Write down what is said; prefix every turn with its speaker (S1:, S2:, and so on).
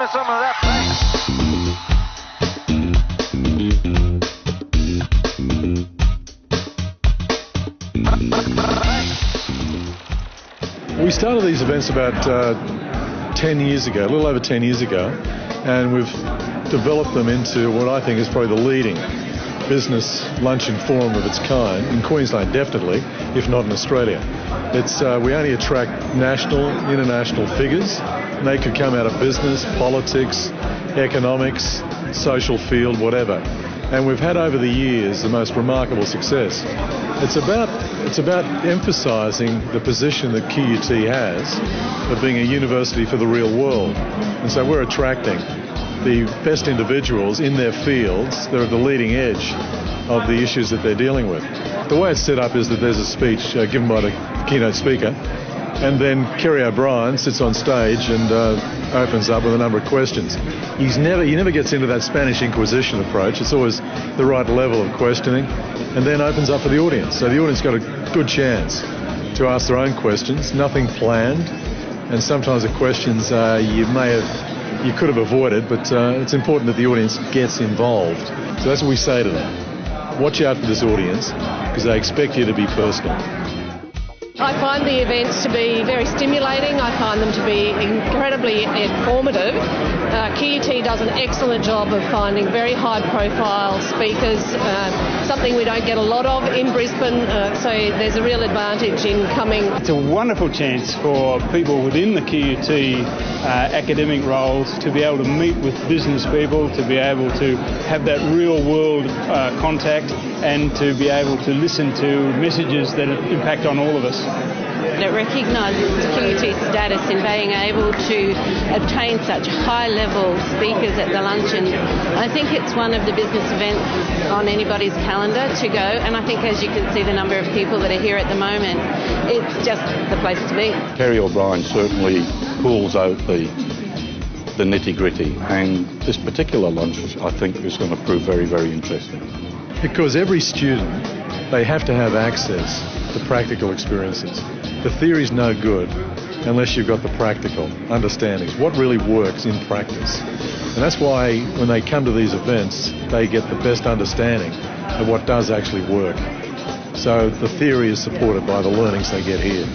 S1: me some of that bass.
S2: We started these events about 10 years ago, a little over 10 years ago, and we've developed them into what I think is probably the leading business luncheon forum of its kind, in Queensland definitely, if not in Australia. We only attract national, international figures, and they could come out of business, politics, economics, social field, whatever. And we've had over the years the most remarkable success. It's about emphasising the position that QUT has of being a university for the real world. And so we're attracting the best individuals in their fields. They're at the leading edge of the issues that they're dealing with. The way it's set up is that there's a speech given by the keynote speaker, and then Kerry O'Brien sits on stage and opens up with a number of questions. He never gets into that Spanish Inquisition approach. It's always the right level of questioning, and then opens up for the audience. So the audience got a good chance to ask their own questions, nothing planned, and sometimes the questions you could have avoided, but it's important that the audience gets involved. So that's what we say to them. Watch out for this audience, because they expect you to be personal.
S3: I find the events to be very stimulating. I find them to be incredibly informative. QUT does an excellent job of finding very high-profile speakers, something we don't get a lot of in Brisbane, so there's a real advantage in coming.
S4: It's a wonderful chance for people within the QUT academic roles to be able to meet with business people, to be able to have that real-world contact, and to be able to listen to messages that impact on all of us.
S5: It recognises QUT's status in being able to obtain such high-level speakers at the luncheon. I think it's one of the business events on anybody's calendar to go, and I think, as you can see, the number of people that are here at the moment, it's just the place to be.
S6: Kerry O'Brien certainly pulls out the nitty-gritty, and this particular lunch, I think, is going to prove very, very interesting.
S2: Because every student, they have to have access to practical experiences. The theory's no good unless you've got the practical understandings, what really works in practice. And that's why when they come to these events, they get the best understanding of what does actually work. So the theory is supported by the learnings they get here.